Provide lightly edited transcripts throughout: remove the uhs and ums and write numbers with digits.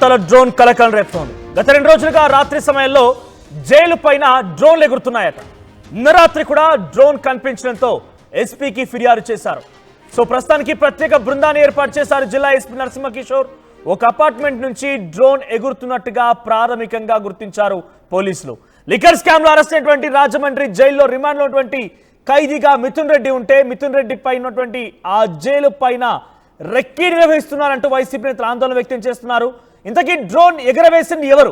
ప్రాంతాల డ్రోన్ కలకలం రేపుతోంది. గత 2 రోజులుగా రాత్రి సమయంలో జైలు పైన డ్రోన్లు ఎగురుతున్నాయట. నిన్నరాత్రి కూడా డ్రోన్ కనిపించడంతో ఎస్పీకి ఫిర్యాదు చేశారు. సో ప్రస్తుతానికి ప్రత్యేక బృందాన్ని ఏర్పాటు చేశారు జిల్లా ఎస్పీ నరసింహకిషోర్. ఒక అపార్ట్మెంట్ నుంచి డ్రోన్ ఎగురుతున్నట్టుగా ప్రాథమికంగా గుర్తించారు పోలీసులు. లిక్కర్ స్కామ్ లో అరెస్ట్ అయినటువంటి రాజమండ్రి జైల్లో రిమాండ్ లో ఉన్నటువంటి ఖైదీగా మిథున్ రెడ్డి ఉంటే మిథున్ రెడ్డి పై ఉన్నటువంటి ఆ జైలు పైన రెక్కీ నిర్వహిస్తున్నారంటూ వైసీపీ నేతలు ఆందోళన వ్యక్తం చేస్తున్నారు. ఇంతకీ డ్రోన్ ఎగరవేసింది ఎవరు,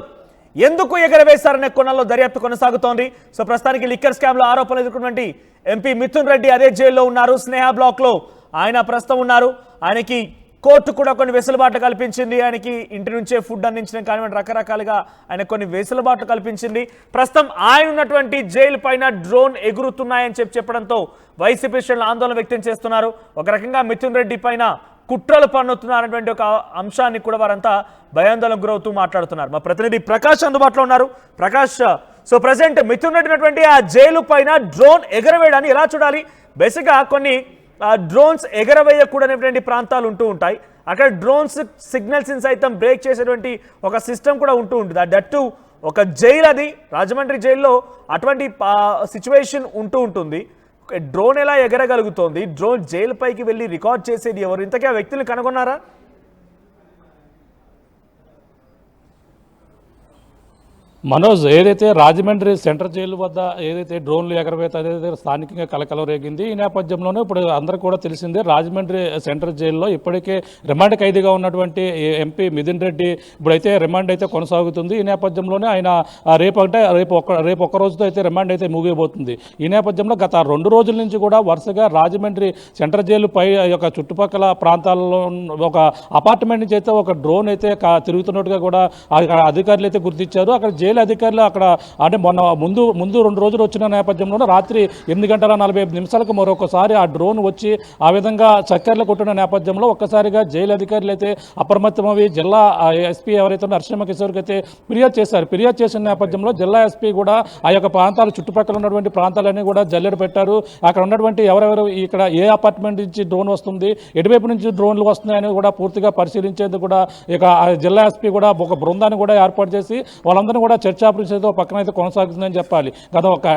ఎందుకు ఎగరవేశారనే కోణంలో దర్యాప్తు కొనసాగుతోంది. సో ప్రస్తుతానికి లిక్కర్ స్కామ్ లో ఆరోపణలు ఎదుర్కొన్నటువంటి ఎంపీ మిథున్ రెడ్డి అదే జైల్లో ఉన్నారు. స్నేహ బ్లాక్ లో ఆయన ప్రస్తుతం ఉన్నారు. ఆయనకి కోర్టు కూడా కొన్ని వెసులుబాట్లు కల్పించింది. ఆయనకి ఇంటి నుంచే ఫుడ్ అందించడం కానివ్వండి, రకరకాలుగా ఆయన కొన్ని వెసులుబాట్లు కల్పించింది. ప్రస్తుతం ఆయన ఉన్నటువంటి జైలు పైన డ్రోన్ ఎగురుతున్నాయని చెప్పడంతో వైసీపీ శ్రేణులు ఆందోళన వ్యక్తం చేస్తున్నారు. ఒక రకంగా మిథున్ రెడ్డి పైన కుట్రలు పన్నుతున్నారనేటువంటి ఒక అంశాన్ని కూడా వారంతా భయాందోళనకు గురవుతూ మాట్లాడుతున్నారు. మా ప్రతినిధి ప్రకాష్ అందుబాటులో ఉన్నారు. ప్రకాష్, సో ప్రజెంట్ మిథున్ రెడ్డి ఉన్నటువంటి ఆ జైలు పైన డ్రోన్ ఎగరవేయడాన్ని ఎలా చూడాలి? బేసిక్గా కొన్ని డ్రోన్స్ ఎగరవేయకూడనటువంటి ప్రాంతాలు ఉంటూ ఉంటాయి. అక్కడ డ్రోన్స్ సిగ్నల్స్ సైతం బ్రేక్ చేసేటువంటి ఒక సిస్టమ్ కూడా ఉంటూ ఉంటుంది. దట్టు ఒక జైలు, అది రాజమండ్రి జైల్లో అటువంటి సిచ్యువేషన్ ఉంటూ ఉంటుంది. డ్రోన్ ఎలా ఎగరగలుగుతోంది? డ్రోన్ జైలు పైకి వెళ్ళి రికార్డ్ చేసేది ఎవరు? ఇంతకీ ఆ వ్యక్తులు కనుగొన్నారా? మనోజ్, ఏదైతే రాజమండ్రి సెంట్రల్ జైలు వద్ద ఏదైతే డ్రోన్లు ఎగరవేత అదైతే స్థానికంగా కలకలం రేగింది. ఈ నేపథ్యంలోనే ఇప్పుడు అందరూ కూడా తెలిసిందే, రాజమండ్రి సెంట్రల్ జైల్లో ఇప్పటికే రిమాండ్ ఖైదీగా ఉన్నటువంటి ఎంపీ మిథున్ రెడ్డి ఇప్పుడైతే రిమాండ్ అయితే కొనసాగుతుంది. ఈ నేపథ్యంలోనే ఆయన రేపు ఒక్క రోజుతో అయితే రిమాండ్ అయితే ముగియబోతుంది. ఈ నేపథ్యంలో గత 2 రోజుల నుంచి కూడా వరుసగా రాజమండ్రి సెంట్రల్ జైలు పై యొక్క చుట్టుపక్కల ప్రాంతాల్లో ఒక అపార్ట్మెంట్ నుంచి అయితే ఒక డ్రోన్ అయితే తిరుగుతున్నట్టుగా కూడా అధికారులు అయితే గుర్తించారు. అక్కడ జైలు అధికారులు అక్కడ అంటే ముందు 2 రోజులు వచ్చిన నేపథ్యంలో రాత్రి 8:45 మరొకసారి ఆ డ్రోన్ వచ్చి ఆ విధంగా చక్కర్లు కొట్టిన నేపథ్యంలో ఒక్కసారిగా జైలు అధికారులు అయితే అప్రమత్తమవి జిల్లా ఎస్పీ ఎవరైతే నరసింహకిషోర్కి అయితే ఫిర్యాదు చేశారు. ఫిర్యాదు చేసిన నేపథ్యంలో జిల్లా ఎస్పీ కూడా ఆ యొక్క ప్రాంతాలు చుట్టుపక్కల ఉన్నటువంటి ప్రాంతాలన్నీ కూడా జల్లెడ పెట్టారు. అక్కడ ఉన్నటువంటి ఎవరెవరు ఇక్కడ ఏ అపార్ట్మెంట్ నుంచి డ్రోన్ వస్తుంది, ఎటువైపు నుంచి డ్రోన్లు వస్తున్నాయని కూడా పూర్తిగా పరిశీలించేందుకు కూడా ఇక జిల్లా ఎస్పీ కూడా ఒక బృందాన్ని కూడా ఏర్పాటు చేసి వాళ్ళందరూ కూడా చర్చా పరిస్థితితో పక్కన అయితే కొనసాగుతుందని చెప్పాలి.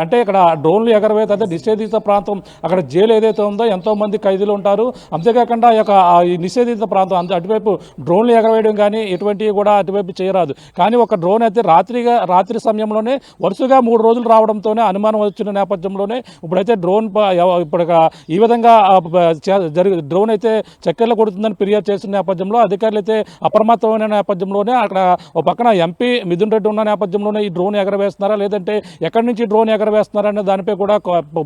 అంటే ఇక్కడ డ్రోన్లు ఎగరవేత అయితే నిషేధిత ప్రాంతం, అక్కడ జైలు ఏదైతే ఉందో ఎంతో మంది ఖైదీలు ఉంటారు. అంతేకాకుండా ఈ నిషేధిత ప్రాంతం అటువైపు డ్రోన్లు ఎగరవేయడం కానీ ఎటువంటివి కూడా అటువైపు చేయరాదు. కానీ ఒక డ్రోన్ అయితే రాత్రి సమయంలోనే వరుసగా 3 రోజులు రావడంతోనే అనుమానం వచ్చిన నేపథ్యంలోనే ఇప్పుడైతే డ్రోన్ ఇప్పుడు ఈ విధంగా డ్రోన్ అయితే చక్కెర్లు కొడుతుందని ఫిర్యాదు చేసిన నేపథ్యంలో అధికారులు అయితే అప్రమత్తమైన నేపథ్యంలోనే అక్కడ ఒక పక్కన ఎంపీ మిథున్ రెడ్డి ఉన్న నేపథ్యంలోనే ఈ డ్రోన్ ఎగరవేస్తున్నారా లేదంటే ఎక్కడి నుంచి డ్రోన్ ఎగరవేస్తున్నారా అనే దానిపై కూడా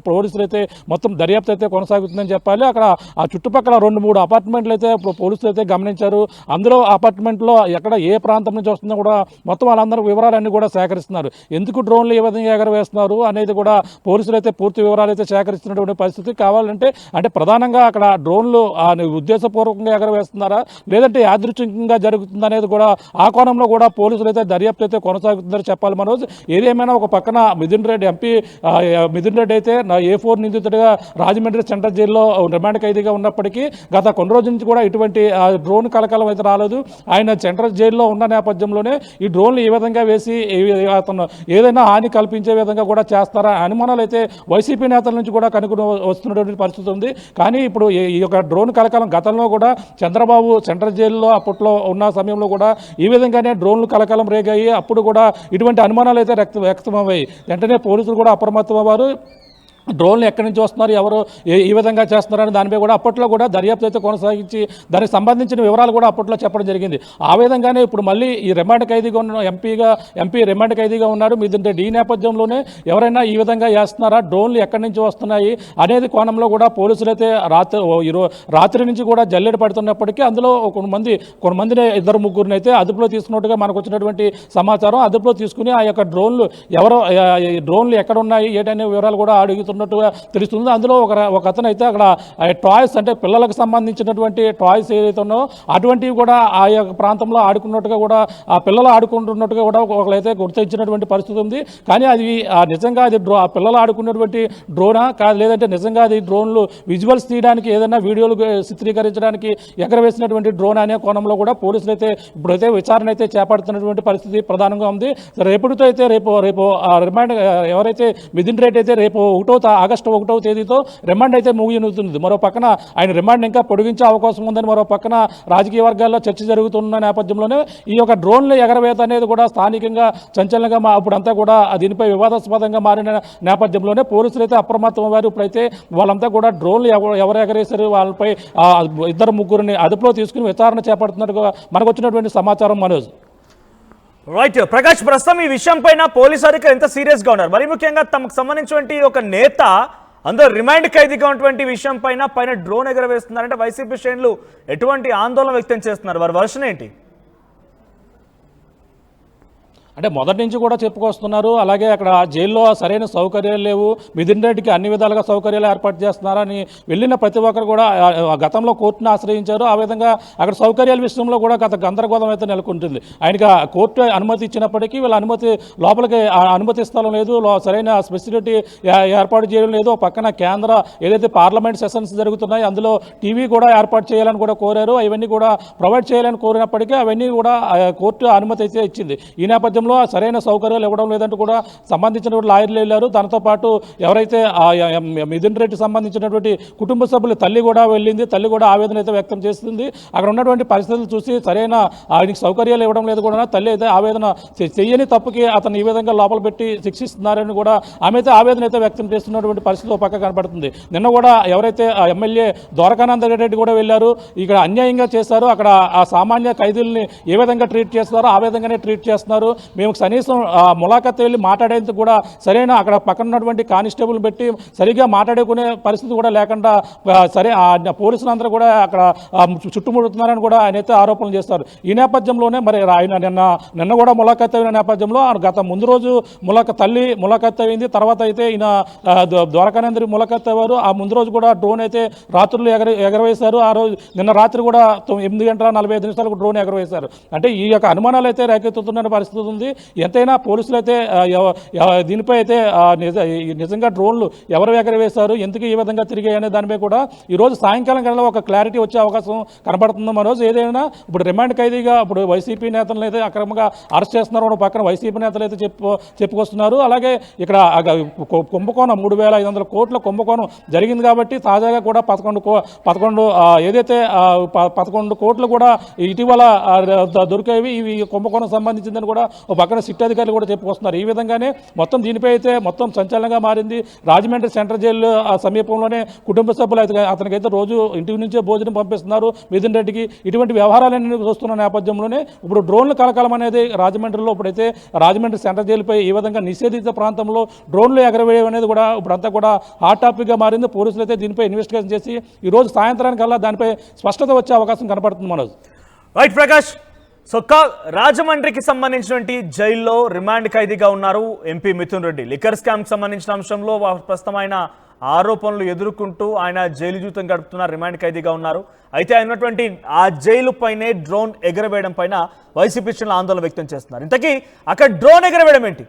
పోలీసులు అయితే మొత్తం దర్యాప్తు అయితే కొనసాగుతుందని చెప్పాలి. అక్కడ ఆ చుట్టుపక్కల 2-3 అపార్ట్మెంట్లు అయితే పోలీసులు అయితే గమనించారు. అందులో అపార్ట్మెంట్లో ఎక్కడ ఏ ప్రాంతం నుంచి వస్తుందో కూడా మొత్తం వాళ్ళందరూ వివరాలన్నీ కూడా సేకరిస్తున్నారు. ఎందుకు డ్రోన్లు ఏ విధంగా ఎగరవేస్తున్నారు అనేది కూడా పోలీసులు అయితే పూర్తి వివరాలు అయితే సేకరిస్తున్నటువంటి పరిస్థితి. కావాలంటే అంటే ప్రధానంగా అక్కడ డ్రోన్లు ఉద్దేశపూర్వకంగా ఎగరవేస్తున్నారా లేదంటే యాదృచ్ఛికంగా జరుగుతుందా అనేది కూడా ఆ కోణంలో కూడా పోలీసులు అయితే దర్యాప్తు అయితే కొనసాగుతుందని చెప్పాలి. మనోజ్, ఏదేమైనా ఒక పక్కన ఎంపీ మిథున్ రెడ్డి అయితే A4 నిందితుడిగా రాజమండ్రి సెంట్రల్ జైల్లో రిమాండ్ ఖైదీగా ఉన్నప్పటికీ గత కొన్ని రోజుల నుంచి కూడా ఇటువంటి డ్రోన్ కలకలం అయితే రాలేదు. ఆయన సెంట్రల్ జైల్లో ఉన్న నేపథ్యంలోనే ఈ డ్రోన్లు ఈ విధంగా వేసి అతను ఏదైనా హాని కల్పించే విధంగా కూడా చేస్తారా అనుమానాలు అయితే వైసీపీ నేతల నుంచి కూడా కనుగొని వస్తున్నటువంటి పరిస్థితి ఉంది. కానీ ఇప్పుడు ఈ యొక్క డ్రోన్ కలకలం గతంలో కూడా చంద్రబాబు సెంట్రల్ జైల్లో అప్పట్లో ఉన్న సమయంలో కూడా ఈ విధంగానే డ్రోన్లు కలకలం రేగాయి. అప్పుడు కూడా ఇటువంటి అనుమానాలు అయితే వ్యక్తమయ్యాయి. వెంటనే పోలీసులు కూడా అప్రమత్తమయ్యారు. డ్రోన్లు ఎక్కడి నుంచి వస్తున్నారు, ఎవరు ఈ విధంగా చేస్తున్నారని దానిపై కూడా అప్పట్లో కూడా దర్యాప్తు అయితే కొనసాగించి దానికి సంబంధించిన వివరాలు కూడా అప్పట్లో చెప్పడం జరిగింది. ఆ విధంగానే ఇప్పుడు మళ్ళీ ఈ రిమాండ్ ఖైదీగా ఉన్న ఎంపీ రిమాండ్ ఖైదీగా ఉన్నారు మిథున్ రెడ్డి. ఈ నేపథ్యంలోనే ఎవరైనా ఈ విధంగా చేస్తున్నారా, డ్రోన్లు ఎక్కడి నుంచి వస్తున్నాయి అనేది కోణంలో కూడా పోలీసులు అయితే రాత్రి నుంచి కూడా జల్లెడ పడుతున్నప్పటికీ అందులో కొంతమందిని 2-3 అయితే అదుపులో తీసుకున్నట్టుగా మనకు వచ్చినటువంటి సమాచారం. అదుపులో తీసుకుని ఆ యొక్క డ్రోన్లు ఎక్కడ ఉన్నాయి ఏంటనే వివరాలు కూడా అడుగుతున్నారు. జరుగుతున్నట్టుగా తెలుస్తుంది. అందులో ఒక అతను అయితే అక్కడ టాయ్స్ అంటే పిల్లలకు సంబంధించినటువంటి టాయ్స్ ఏదైతే ఉన్నాయో అటువంటివి కూడా ఆ యొక్క ప్రాంతంలో ఆడుకున్నట్టుగా కూడా ఆ పిల్లలు ఆడుకుంటున్నట్టుగా కూడా ఒకరైతే గుర్తించినటువంటి పరిస్థితి ఉంది. కానీ అది నిజంగా అది ఆ పిల్లలు ఆడుకున్నటువంటి డ్రోనా కాదు, లేదంటే నిజంగా అది డ్రోన్లు విజువల్స్ తీయడానికి ఏదైనా వీడియోలు చిత్రీకరించడానికి ఎగరవేసినటువంటి డ్రోన్ అనే కోణంలో కూడా పోలీసులు అయితే ఇప్పుడైతే విచారణ అయితే చేపడుతున్నటువంటి పరిస్థితి ప్రధానంగా ఉంది. రేపటితో అయితే రేపు రిమాండ్ ఎవరైతే మిథున్ రెడ్డి అయితే రేపు ఆగస్టు 1వ తేదీతో రిమాండ్ అయితే ముగియనుతుంది. మరో పక్కన ఆయన రిమాండ్ ఇంకా పొడిగించే అవకాశం ఉందని మరో పక్కన రాజకీయ వర్గాల్లో చర్చ జరుగుతున్న నేపథ్యంలోనే ఈ యొక్క డ్రోన్ల ఎగరవేత అనేది కూడా స్థానికంగా సంచలనంగా ఇప్పుడంతా కూడా దీనిపై వివాదాస్పదంగా మారిన నేపథ్యంలోనే పోలీసులు అయితే అప్రమత్తం అయ్యారు. ఇప్పుడైతే వాళ్ళంతా కూడా డ్రోన్లు ఎవరు ఎగరేశారు వాళ్ళపై ఇద్దరు ముగ్గురిని అదుపులో తీసుకుని విచారణ చేపడుతున్నట్టుగా మనకు వచ్చినటువంటి సమాచారం. మనోజ్ రైట్ ప్రకాష్, ప్రస్తుతం ఈ విషయం పైన పోలీసు అధికారులు ఎంత సీరియస్ గా ఉన్నారు? మరి ముఖ్యంగా తమకు సంబంధించినటువంటి ఒక నేత అందరూ రిమాండ్ ఖైదీగా ఉన్నటువంటి విషయం పైన డ్రోన్ ఎగరవేస్తున్నారంటే వైసీపీ శ్రేణులు ఎటువంటి ఆందోళన వ్యక్తం చేస్తున్నారు? వారి వర్షన్ ఏంటి? అంటే మొదటి నుంచి కూడా చెప్పుకొస్తున్నారు. అలాగే అక్కడ జైల్లో సరైన సౌకర్యాలు లేవు, మిథున్ రెడ్డికి అన్ని విధాలుగా సౌకర్యాలు ఏర్పాటు చేస్తున్నారని వెళ్ళిన ప్రతి ఒక్కరు కూడా గతంలో కోర్టును ఆశ్రయించారు. ఆ విధంగా అక్కడ సౌకర్యాల విషయంలో కూడా గత గందరగోళం అయితే నెలకొంటుంది. ఆయనకి కోర్టు అనుమతి ఇచ్చినప్పటికీ వీళ్ళ లోపలికి అనుమతిస్తడం లేదు, సరైన ఫెసిలిటీ ఏర్పాటు చేయడం లేదు. పక్కన కేంద్ర ఏదైతే పార్లమెంట్ సెషన్స్ జరుగుతున్నాయి అందులో టీవీ కూడా ఏర్పాటు చేయాలని కూడా కోరారు. అవన్నీ కూడా ప్రొవైడ్ చేయాలని కోరినప్పటికీ అవన్నీ కూడా కోర్టు అనుమతి అయితే ఇచ్చింది. ఈ నేపథ్యంలో సరైన సౌకర్యాలు ఇవ్వడం లేదంటూ కూడా సంబంధించిన లాయర్లు వెళ్ళారు. దాంతో పాటు ఎవరైతే మిథున్ రెడ్డి సంబంధించినటువంటి కుటుంబ సభ్యులు తల్లి కూడా వెళ్ళింది. తల్లి కూడా ఆవేదన అయితే వ్యక్తం చేస్తుంది. అక్కడ ఉన్నటువంటి పరిస్థితులు చూసి సరైన ఆయనకి సౌకర్యాలు ఇవ్వడం లేదు కూడా తల్లి అయితే ఆవేదన చెయ్యని తప్పుకి అతను ఈ విధంగా లోపల పెట్టి శిక్షిస్తున్నారని కూడా ఆమె అయితే ఆవేదన అయితే వ్యక్తం చేస్తున్నటువంటి పరిస్థితి పక్క కనబడుతుంది. నిన్న కూడా ఎవరైతే ఎమ్మెల్యే ద్వారకానంద రెడ్డి కూడా వెళ్ళారు. ఇక్కడ అన్యాయంగా చేశారు, అక్కడ ఆ సామాన్య ఖైదీల్ని ఏ విధంగా ట్రీట్ చేస్తారో ఆ విధంగానే ట్రీట్ చేస్తున్నారు. మేము కనీసం ములాఖత్ వెళ్ళి మాట్లాడేందుకు కూడా సరైన అక్కడ పక్కన ఉన్నటువంటి కానిస్టేబుల్ పెట్టి సరిగ్గా మాట్లాడుకునే పరిస్థితి కూడా లేకుండా పోలీసులందరూ కూడా అక్కడ చుట్టుముడుతున్నారని కూడా ఆయన అయితే ఆరోపణలు చేస్తారు. ఈ నేపథ్యంలోనే మరి ఆయన నిన్న కూడా ములాఖత్ అయిన నేపథ్యంలో గత ముందు రోజు తల్లి ములాఖత్ అయింది. తర్వాత అయితే ఈయన ద్వారకానందరి ములాఖత్ అయ్యారు. ఆ ముందు రోజు కూడా డ్రోన్ అయితే రాత్రులు ఎగరవేశారు. ఆ రోజు నిన్న రాత్రి కూడా 8:45 డ్రోన్ ఎగరవేశారు. అంటే ఈ యొక్క అనుమానాలు అయితే రేకెత్తుతున్న పరిస్థితి ఉంది. ఎంతైనా పోలీసులు అయితే దీనిపై అయితే నిజంగా డ్రోన్లు ఎవరు ఎగరవేశారు, ఎందుకు ఈ విధంగా తిరిగాయి అనే దానిపై కూడా ఈరోజు సాయంకాలం కల్లా ఒక క్లారిటీ వచ్చే అవకాశం కనబడుతుంది. మనోజ్ ఏదైనా ఇప్పుడు రిమాండ్ ఖైదీగా ఇప్పుడు వైసీపీ నేతలను అయితే అక్రమంగా అరెస్ట్ చేస్తున్నారు. పక్కన వైసీపీ నేతలు అయితే చెప్పుకొస్తున్నారు. అలాగే ఇక్కడ కుంభకోణం 3,500 కోట్ల కుంభకోణం జరిగింది కాబట్టి తాజాగా కూడా 11 కోట్లు కూడా ఇటీవల దొరికేవి ఇవి కుంభకోణం సంబంధించిందని కూడా ఒక పక్కన సిట్ అధికారులు కూడా చెప్పుకొస్తున్నారు. ఈ విధంగానే మొత్తం దీనిపై అయితే మొత్తం సంచలనంగా మారింది. రాజమండ్రి సెంట్రల్ జైలు సమీపంలోనే కుటుంబ సభ్యులు అతనికైతే రోజు ఇంటి నుంచే భోజనం పంపిస్తున్నారు మిథున్ రెడ్డికి. ఇటువంటి వ్యవహారాలన్నీ చూస్తున్న నేపథ్యంలోనే ఇప్పుడు డ్రోన్లు కలకలం అనేది రాజమండ్రిలో ఇప్పుడైతే రాజమండ్రి సెంట్రల్ జైలుపై ఈ విధంగా నిషేధిత ప్రాంతంలో డ్రోన్లు ఎగరవేయడం అనేది కూడా ఇప్పుడంతా కూడా హాట్ టాపిక్గా మారింది. పోలీసులు అయితే దీనిపై ఇన్వెస్టిగేషన్ చేసి ఈరోజు సాయంత్రానికల్లా దానిపై స్పష్టత వచ్చే అవకాశం కనపడుతుంది. మనోజ్ రైట్ ప్రకాష్, సో రాజమండ్రికి సంబంధించినటువంటి జైల్లో రిమాండ్ ఖైదీగా ఉన్నారు MP Mithun Reddy. Liquor scam సంబంధించిన అంశంలో ప్రస్తుతమైన ఆరోపణలు ఎదుర్కొంటూ ఆయన జైలు జీవితం గడుపుతున్నారు, రిమాండ్ ఖైదీగా ఉన్నారు. అయితే ఆయన ఉన్నటువంటి ఆ జైలు పైనే డ్రోన్ ఎగరవేయడం పైన వైసీపీ శ్రేణులు ఆందోళన వ్యక్తం చేస్తున్నారు. ఇంతకీ అక్కడ డ్రోన్ ఎగరవేయడం ఏంటి?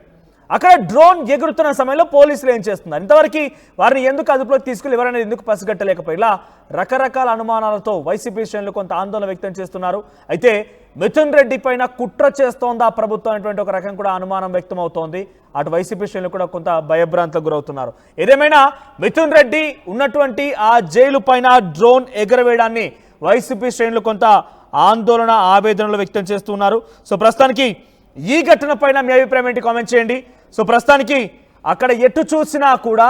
అక్కడ డ్రోన్ ఎగురుతున్న సమయంలో పోలీసులు ఏం చేస్తున్నారు? ఇంతవరకు వారిని ఎందుకు అదుపులోకి తీసుకుని ఎవరైనా ఎందుకు పసిగట్టలేకపోయి ఇలా రకరకాల అనుమానాలతో వైసీపీ శ్రేణులు కొంత ఆందోళన వ్యక్తం చేస్తున్నారు. అయితే మిథున్ రెడ్డి పైన కుట్ర చేస్తోందా ప్రభుత్వం అనేటువంటి ఒక రకం కూడా అనుమానం వ్యక్తం అవుతోంది. అటు వైసీపీ శ్రేణులు కూడా కొంత భయభ్రాంతులకు గురవుతున్నారు. ఏదేమైనా మిథున్ రెడ్డి ఉన్నటువంటి ఆ జైలు పైన డ్రోన్ ఎగరవేయడాన్ని వైసీపీ శ్రేణులు కొంత ఆందోళన ఆవేదనలు వ్యక్తం చేస్తున్నారు. సో ప్రస్తుతానికి ఈ ఘటన పైన మీ అభిప్రాయం ఏంటి కామెంట్ చేయండి. సో ప్రస్తుతానికి అక్కడ ఎటు చూసినా కూడా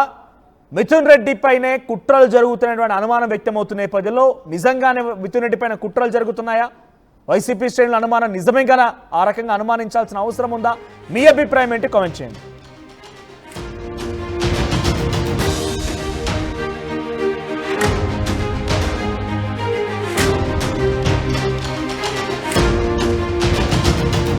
మిథున్ రెడ్డి పైనే కుట్రలు జరుగుతున్నటువంటి అనుమానం వ్యక్తమవుతున్న నేపథ్యంలో నిజంగానే మిథున్ రెడ్డి పైన కుట్రలు జరుగుతున్నాయా? వైసీపీ శ్రేణుల అనుమానం నిజమేగానా? ఆ రకంగా అనుమానించాల్సిన అవసరం ఉందా? మీ అభిప్రాయం ఏంటి కామెంట్ చేయండి.